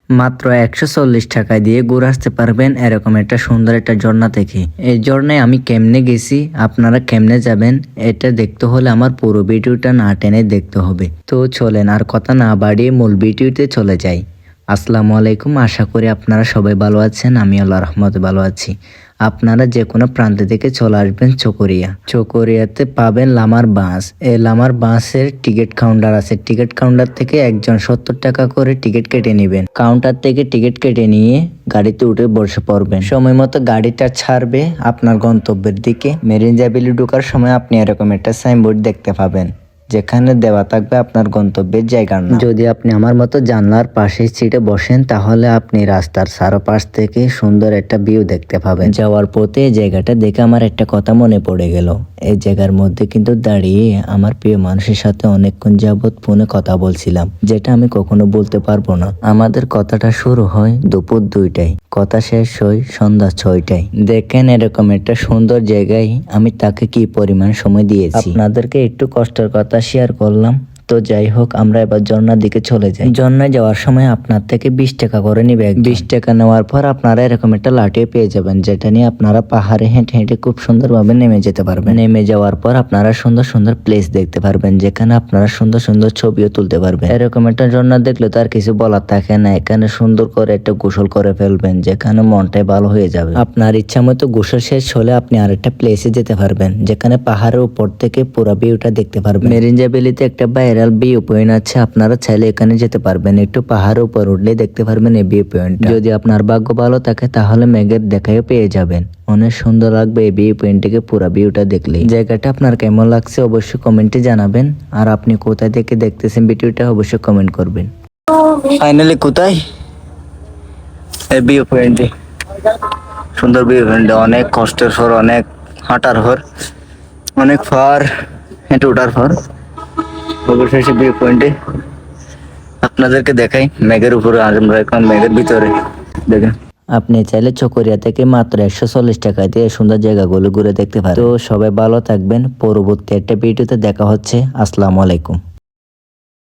মাত্র 140 টাকা দিয়ে ঘুরে আসতে পারবেন এরকম একটা সুন্দর একটা ঝর্ণা থেকে। এই ঝর্ণায় আমি কেমনে গেছি, আপনারা কেমনে যাবেন, এটা দেখতে হলে আমার পুরো ভিডিওটা না টেনে দেখতে হবে। তো চলেন আর কথা না বাড়িয়ে মূল ভিডিওতে চলে যাই। আসসালামু আলাইকুম, আশা করি আপনারা সবাই ভালো আছেন। আমি আল্লাহর রহমতে ভালো আছি। আপনারা যে কোনো প্রান্ত থেকে চলে আসবেন চকরিয়াতে পাবেন লামার বাস। এই লামার বাসের টিকিট কাউন্টার আছে। টিকিট কাউন্টার থেকে একজন 70 টাকা করে টিকিট কেটে নেবেন। কাউন্টার থেকে টিকিট কেটে নিয়ে গাড়িতে উঠে বসে পড়বেন। সময় মতো গাড়িটা ছাড়বে আপনার গন্তব্যের দিকে। মেরিন ভ্যালি ঢোকার সময় আপনি এরকম একটা সাইনবোর্ড দেখতে পাবেন, যেখানে দেওয়া থাকবে আপনার গন্তব্যের জায়গার নাম। যদি আপনি আমার মতো জানলার পাশে সিটে বসেন তাহলে আপনি রাস্তার চারপাশ থেকে সুন্দর একটা ভিউ দেখতে পাবেন। যাওয়ার পথে এই জায়গাটা দেখে আমার একটা কথা মনে পড়ে গেল। এই জায়গার মধ্যে কিন্তু দাঁড়িয়ে আমার প্রিয় মানুষের সাথে অনেকক্ষণ যাবৎ ফোনে কথা বলছিলাম, যেটা আমি কখনো বলতে পারবো না। আমাদের কথাটা শুরু হয় দুপুর 2টায়, কথা শেষ হয় সন্ধ্যা 6টায়। দেখেন এরকম একটা সুন্দর জায়গায় আমি তাকে কি পরিমাণ সময় দিয়েছি। আপনাদেরকে একটু কষ্টের কথা শেয়ার করলাম। তো যাই হোক, আমরা এবার ঝর্ণার দিকে চলে যাই। ঝর্ণায় যাওয়ার সময় আপনার থেকে 20 টাকা করে নিবে। 20 টাকা নেওয়ার পর আপনারা এরকম একটা লাঠি পেয়ে যাবেন, যেটা নিয়ে আপনারা পাহাড়ে হেঁটে হেঁটে খুব সুন্দরভাবে নেমে যেতে পারবেন। নেমে যাওয়ার পর আপনারা সুন্দর সুন্দর প্লেস দেখতে পারবেন, যেখানে আপনারা সুন্দর সুন্দর ছবিও তুলতে পারবেন। এরকম একটা ঝর্ণা দেখলে তো আর কিছু বলার থাকে না। এখানে সুন্দর করে একটা গোসল করে ফেলবেন, যেখানে মনটাই ভালো হয়ে যাবে। আপনার ইচ্ছা মতো গোসল শেষ হলে আপনি আরেকটা প্লেসে যেতে পারবেন, যেখানে পাহাড়ের উপর থেকে পুরো ভিউটা দেখতে পারবেন। মেরিন ভ্যালিতে একটা ভাইরাল ভিউ পয়েন্ট আছে, আপনারা চাইলে এখানে যেতে পারবেন। একটু পাহাড়ের উপর উঠলে দেখতে পারবেন এই ভিউ পয়েন্ট। যদি আপনার ভাগ্য ভালো থাকে তাহলে মেঘের দেখাও পেয়ে যাবেন। অনেক সুন্দর লাগবে এই ভিউ পয়েন্ট থেকে পুরো ভিউটা দেখলে। জায়গাটা আপনার কেমন লাগছে অবশ্যই কমেন্টে জানাবেন। আর আপনি কোথায় থেকে দেখতেছেন ভিডিওটা অবশ্যই কমেন্ট করবেন। ফাইনালি কোথায় এই ভিউ পয়েন্টে, সুন্দর ভিউ পয়েন্ট। অনেক কষ্টের পর, অনেক হাঁটার পর, অনেক ফার হেঁটে ওঠার পর অবশেষে ভিউ পয়েন্টে আপনাদেরকে দেখাই। মেঘের উপরে, আমরা এখন মেঘের ভিতরে। দেখেন, আপনি চাইলে চকরিয়া থেকে মাত্র 140 টাকা দিয়ে সুন্দর জায়গাগুলো ঘুরে দেখতে পারেন। তো সবাই ভালো থাকবেন। পরবর্তী একটা ভিডিওতে দেখা হচ্ছে। আসসালামু আলাইকুম।